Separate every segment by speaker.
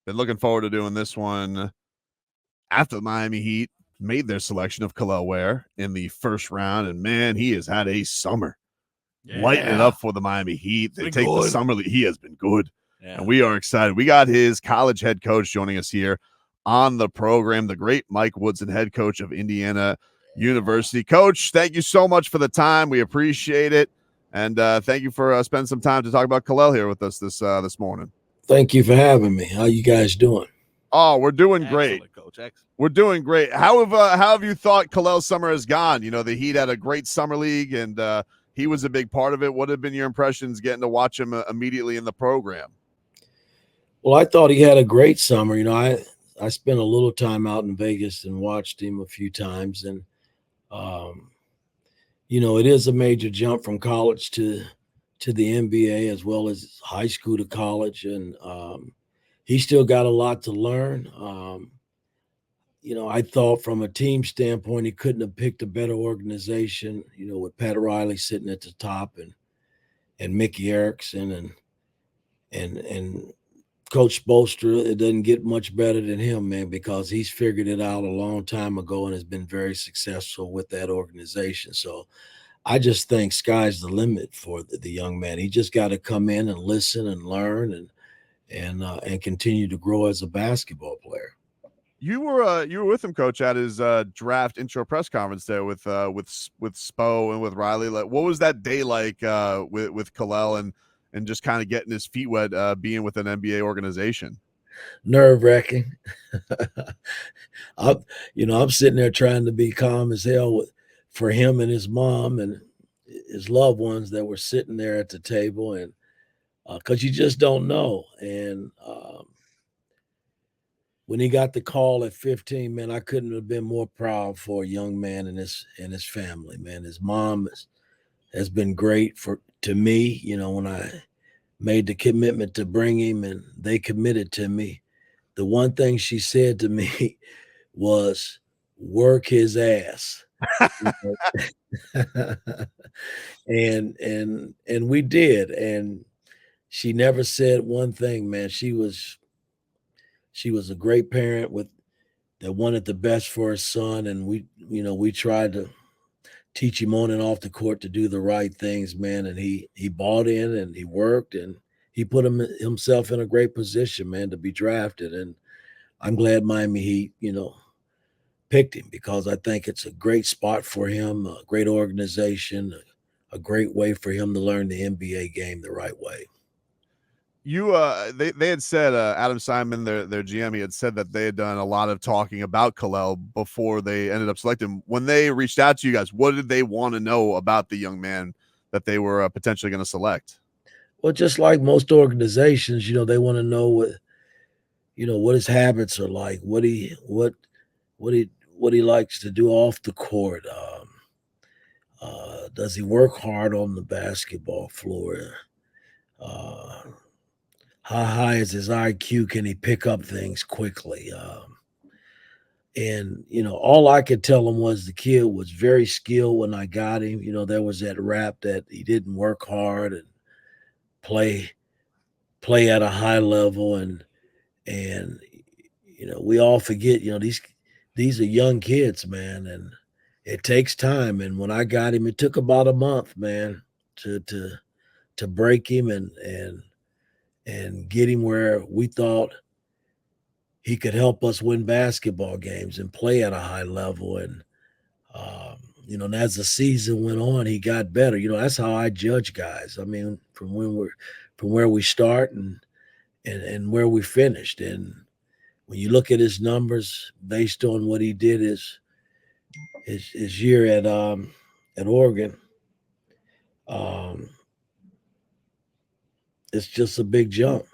Speaker 1: Been looking forward to doing this one after the Miami Heat made their selection of Kel'el Ware in the first round. And, man, he has had a summer. Lighting it up for the Miami Heat. They take the summer league. He has been good. Yeah. And we are excited. We got his college head coach joining us here on the program, the great Mike Woodson, head coach of Indiana University. Coach, thank you so much for the time. We appreciate it. And thank you for spending some time to talk about Kel'el here with us this morning.
Speaker 2: Thank you for having me. How you guys doing?
Speaker 1: Oh, we're doing great. Excellent, Coach. Excellent. We're doing great. How have you thought Kel'el's summer has gone? You know, the Heat had a great summer league, and he was a big part of it. What have been your impressions getting to watch him immediately in the program?
Speaker 2: Well, I thought he had a great summer. You know, I spent a little time out in Vegas and watched him a few times. And, you know, it is a major jump from college to the NBA as well as high school to college. And he still got a lot to learn. You know, I thought from a team standpoint, he couldn't have picked a better organization, you know, with Pat Riley sitting at the top and Mickey Erickson and Coach Spoelstra. It doesn't get much better than him, man, because he's figured it out a long time ago and has been very successful with that organization. So I just think sky's the limit for the young man. He just got to come in and listen and learn and continue to grow as a basketball player.
Speaker 1: You were with him, Coach, at his draft intro press conference there with Spo and with Riley. Like, what was that day like with Kel'el and just kind of getting his feet wet, being with an NBA organization?
Speaker 2: Nerve-wracking. I'm sitting there trying to be calm as hell for him and his mom and his loved ones that were sitting there at the table, and because you just don't know. And when he got the call at 15, man, I couldn't have been more proud for a young man and his family, man. His mom has been great to me, you know, when I made the commitment to bring him and they committed to me. The one thing she said to me was, work his ass. and we did. And she never said one thing, man. She was a great parent that wanted the best for her son. And we tried to teach him on and off the court to do the right things, man. And he bought in and he worked and he put himself in a great position, man, to be drafted. And I'm glad Miami Heat, you know, picked him because I think it's a great spot for him, a great organization, a great way for him to learn the NBA game the right way.
Speaker 1: They had said Adam Simon, their GM, he had said that they had done a lot of talking about Kel'el before they ended up selecting him. When they reached out to you guys, what did they want to know about the young man that they were potentially going to select?
Speaker 2: Well, just like most organizations, you know, they want to know what his habits are like, what he likes to do off the court. Does he work hard on the basketball floor? How high is his IQ? Can he pick up things quickly? And, you know, all I could tell him was the kid was very skilled when I got him. You know, there was that rap that he didn't work hard and play at a high level. And you know, we all forget, you know, these are young kids, man, and it takes time. And when I got him, it took about a month, man, to break him and get him where we thought he could help us win basketball games and play at a high level. And, you know, and as the season went on, he got better. You know, that's how I judge guys. I mean, from where we start and where we finished. And when you look at his numbers based on what he did his year at Oregon, it's just a big jump.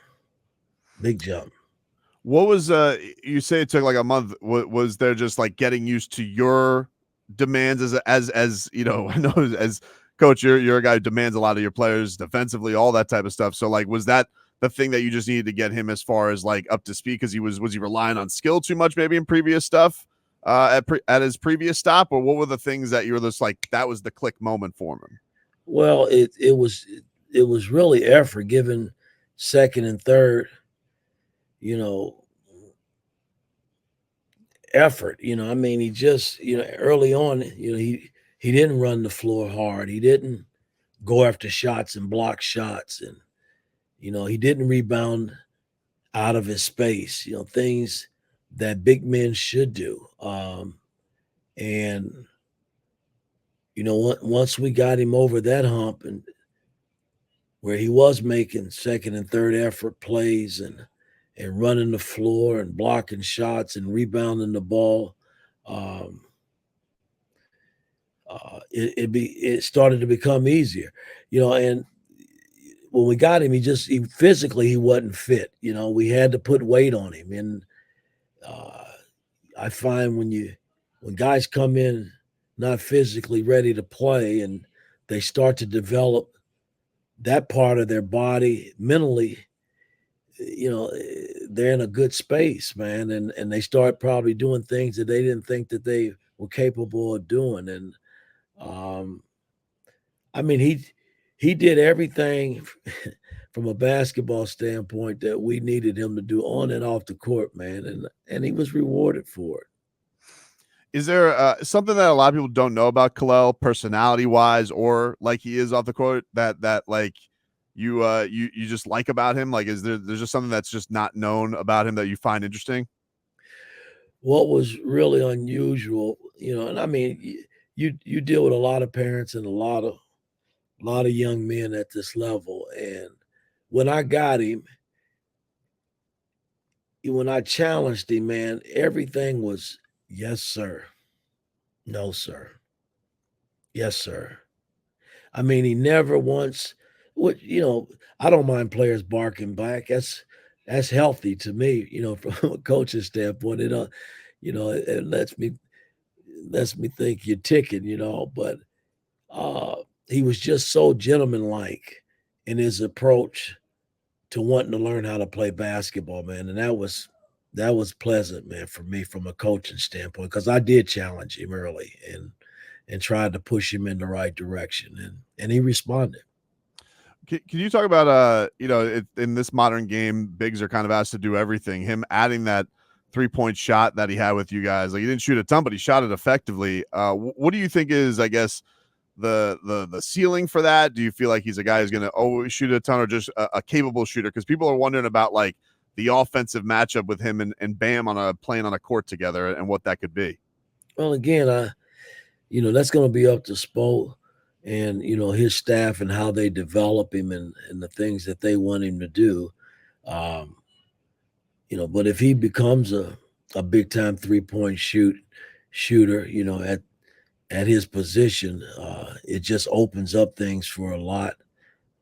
Speaker 2: Big jump.
Speaker 1: What was you say it took like a month? Was there just like getting used to your demands as you know? I know as coach, you're a guy who demands a lot of your players defensively, all that type of stuff. So like, was that the thing that you just needed to get him as far as like up to speed? Because was he relying on skill too much maybe in previous stuff at his previous stop, or what were the things that you were just like that was the click moment for him?
Speaker 2: Well, it was really effort given second and third. you know, effort. I mean, he just, early on, he didn't run the floor hard. He didn't go after shots and block shots, and he didn't rebound out of his space. Things that big men should do. And once we got him over that hump, and where he was making second and third effort plays and running the floor and blocking shots and rebounding the ball, um, it started to become easier, and when we got him, he physically he wasn't fit. We had to put weight on him, and I find when guys come in not physically ready to play, and they start to develop that part of their body mentally, they're in a good space, man, and they start probably doing things that they didn't think that they were capable of doing, and um, I mean, he did everything from a basketball standpoint that we needed him to do on and off the court, man, and he was rewarded for it.
Speaker 1: Is there something that a lot of people don't know about Kel'el, personality wise, or like he is off the court, that like you just like about him? Like, there's just something that's just not known about him that you find interesting?
Speaker 2: What was really unusual, and I mean, you deal with a lot of parents and a lot of young men at this level, and when I got him, when I challenged him, man, everything was yes, sir, no, sir, yes, sir. I mean, he never once would, I don't mind players barking back. That's healthy to me, from a coach's standpoint. It lets me think you're ticking, but uh he was just so gentlemanlike in his approach to wanting to learn how to play basketball, man. And that was pleasant, man, for me from a coaching standpoint, because I did challenge him early and tried to push him in the right direction, and he responded.
Speaker 1: Can you talk about in this modern game, bigs are kind of asked to do everything. Him adding that 3-point shot that he had with you guys, like he didn't shoot a ton, but he shot it effectively. What do you think is, I guess, the ceiling for that? Do you feel like he's a guy who's going to always shoot a ton, or just a capable shooter? Because people are wondering about like the offensive matchup with him and Bam playing on a court together, and what that could be.
Speaker 2: Well, again, that's going to be up to Spo and his staff and how they develop him and the things that they want him to do. Um, but if he becomes a big time 3-point shooter, at his position, it just opens up things for a lot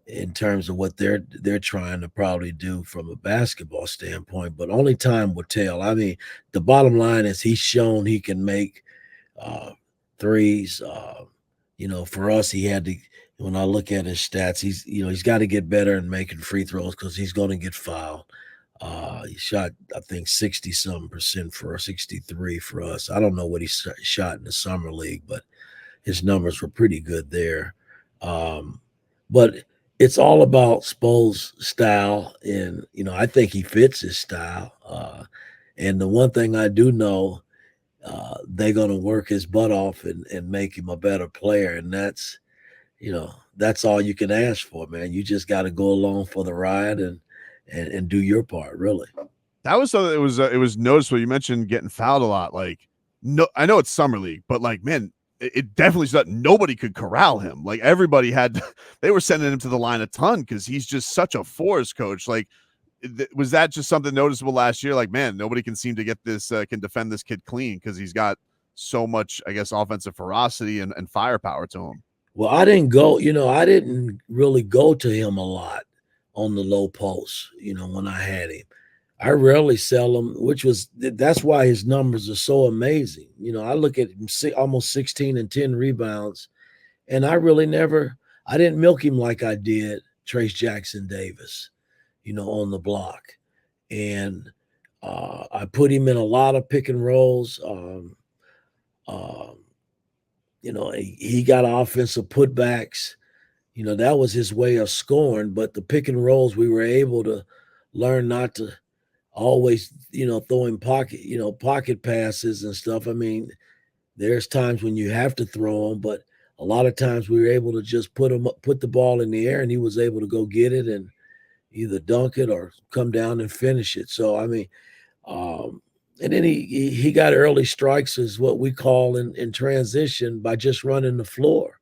Speaker 2: in terms of what they're trying to probably do from a basketball standpoint. But only time will tell. I mean, the bottom line is he's shown he can make threes. For us, he had to. When I look at his stats, he's got to get better in making free throws, because he's going to get fouled. He shot, I think, 60-something% for us, 63 for us. I don't know what he shot in the summer league, but his numbers were pretty good there. But it's all about Spo's style, and I think he fits his style. And the one thing I do know, they're going to work his butt off and make him a better player, and that's all you can ask for, man. You just got to go along for the ride and do your part, really.
Speaker 1: That was something that it was noticeable. You mentioned getting fouled a lot. Like, no, I know it's summer league, but like, man, it definitely said nobody could corral him. Like, everybody they were sending him to the line a ton because he's just such a force, coach. Like, was that just something noticeable last year? Like, man, nobody can seem to get this, can defend this kid clean because he's got so much, I guess, offensive ferocity and firepower to him.
Speaker 2: Well, I didn't really go to him a lot on the low post, when I had him. I rarely sell him, that's why his numbers are so amazing. I look at him, almost 16 and 10 rebounds, and I didn't milk him like I did Trace Jackson Davis, on the block. And I put him in a lot of pick and rolls. He got offensive putbacks. That was his way of scoring. But the pick and rolls, we were able to learn not to always, throwing pocket passes and stuff. I mean, there's times when you have to throw them, but a lot of times we were able to just put the ball in the air, and he was able to go get it and either dunk it or come down and finish it. So I mean, and then he got early strikes, is what we call in transition, by just running the floor,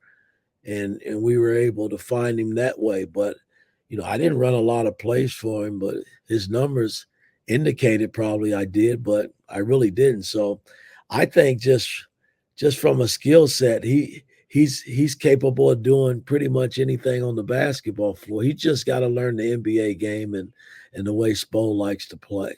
Speaker 2: and we were able to find him that way. But I didn't run a lot of plays for him, but his numbers indicated probably I did, but I really didn't. So I think just from a skill set, he's capable of doing pretty much anything on the basketball floor. He just got to learn the NBA game and the way Spo likes to play.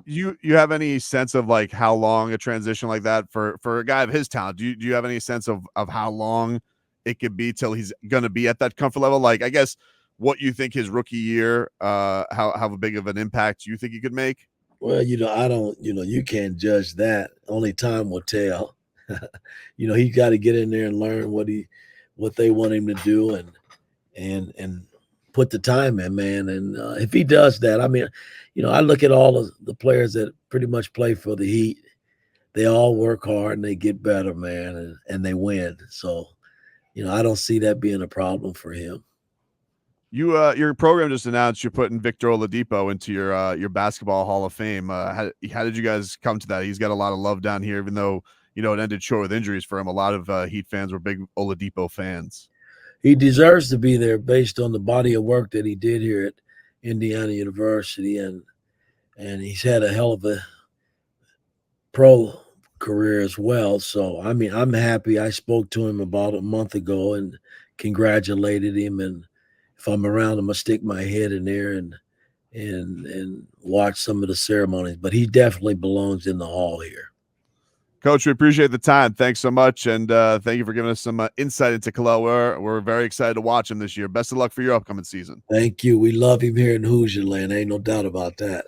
Speaker 1: You have any sense of like how long a transition like that for a guy of his talent? Do you have any sense of how long it could be till he's gonna be at that comfort level? Like, I guess what you think his rookie year, how big of an impact you think he could make?
Speaker 2: Well, I don't, you can't judge that. Only time will tell. He got to get in there and learn what they want him to do, and put the time in, man. And if he does that, I mean, I look at all of the players that pretty much play for the Heat. They all work hard and they get better, man, and they win. So, I don't see that being a problem for him.
Speaker 1: Your program just announced you're putting Victor Oladipo into your basketball Hall of Fame. How did you guys come to that? He's got a lot of love down here, even though it ended short with injuries for him. A lot of Heat fans were big Oladipo fans.
Speaker 2: He deserves to be there based on the body of work that he did here at Indiana University, and he's had a hell of a pro career as well. So I mean, I'm happy. I spoke to him about a month ago and congratulated him, and if I'm around, I'm gonna stick my head in there and watch some of the ceremonies. But he definitely belongs in the hall here.
Speaker 1: Coach, we appreciate the time. Thanks so much, and thank you for giving us some insight into Kel'el Ware. We're very excited to watch him this year. Best of luck for your upcoming season.
Speaker 2: Thank you. We love him here in Hoosier Land. Ain't no doubt about that.